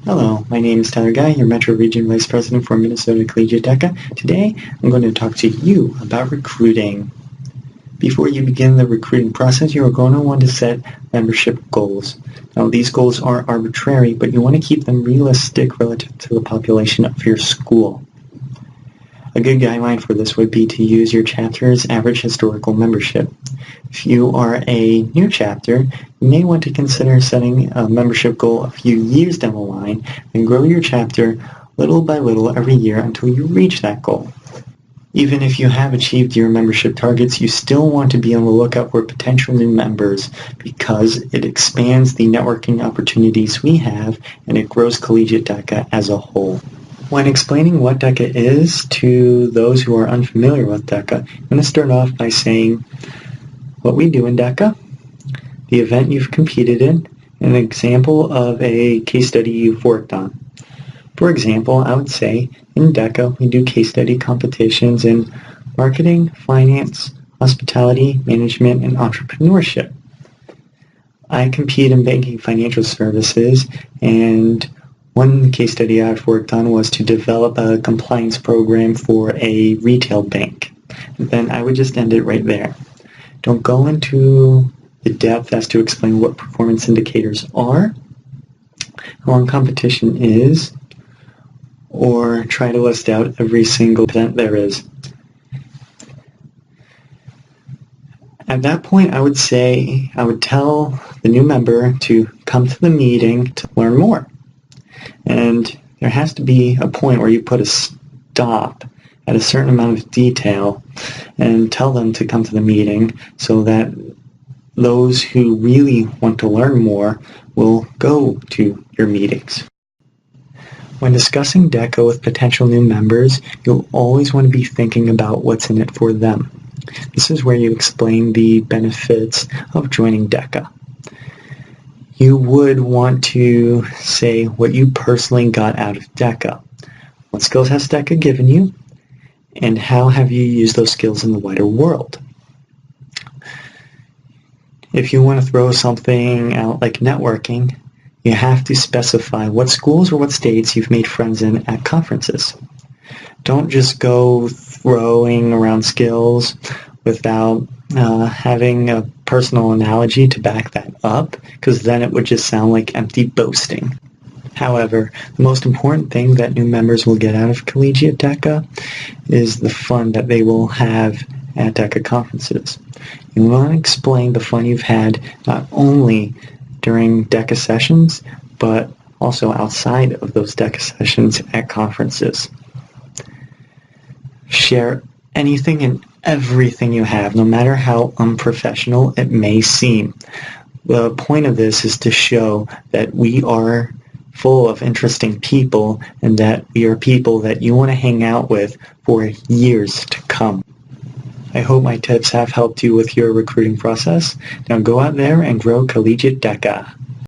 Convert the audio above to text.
Hello, my name is Tyler Guy, your Metro Region Vice President for Minnesota Collegiate DECA. Today, I'm going to talk to you about recruiting. Before you begin the recruiting process, you are going to want to set membership goals. Now, these goals are arbitrary, but you want to keep them realistic relative to the population of your school. A good guideline for this would be to use your chapter's average historical membership. If you are a new chapter, you may want to consider setting a membership goal a few years down the line and grow your chapter little by little every year until you reach that goal. Even if you have achieved your membership targets, you still want to be on the lookout for potential new members because it expands the networking opportunities we have and it grows Collegiate DECA as a whole. When explaining what DECA is to those who are unfamiliar with DECA, I'm going to start off by saying what we do in DECA, the event you've competed in, and an example of a case study you've worked on. For example, I would say in DECA we do case study competitions in marketing, finance, hospitality, management, and entrepreneurship. I compete in banking financial services, and one case study I've worked on was to develop a compliance program for a retail bank. And then I would just end it right there. Don't go into the depth as to explain what performance indicators are, how long competition is, or try to list out every single event there is. At that point, I would tell the new member to come to the meeting to learn more. And there has to be a point where you put a stop at a certain amount of detail and tell them to come to the meeting so that those who really want to learn more will go to your meetings. When discussing DECA with potential new members, you'll always want to be thinking about what's in it for them. This is where you explain the benefits of joining DECA. You would want to say what you personally got out of DECA. What skills has DECA given you? And how have you used those skills in the wider world? If you want to throw something out like networking, you have to specify what schools or what states you've made friends in at conferences. Don't just go throwing around skills without having a personal analogy to back that up, because then it would just sound like empty boasting. However, the most important thing that new members will get out of Collegiate DECA is the fun that they will have at DECA conferences. You want to explain the fun you've had not only during DECA sessions, but also outside of those DECA sessions at conferences. Share anything and everything you have, no matter how unprofessional it may seem. The point of this is to show that we are full of interesting people and that we are people that you want to hang out with for years to come. I hope my tips have helped you with your recruiting process. Now go out there and grow Collegiate DECA.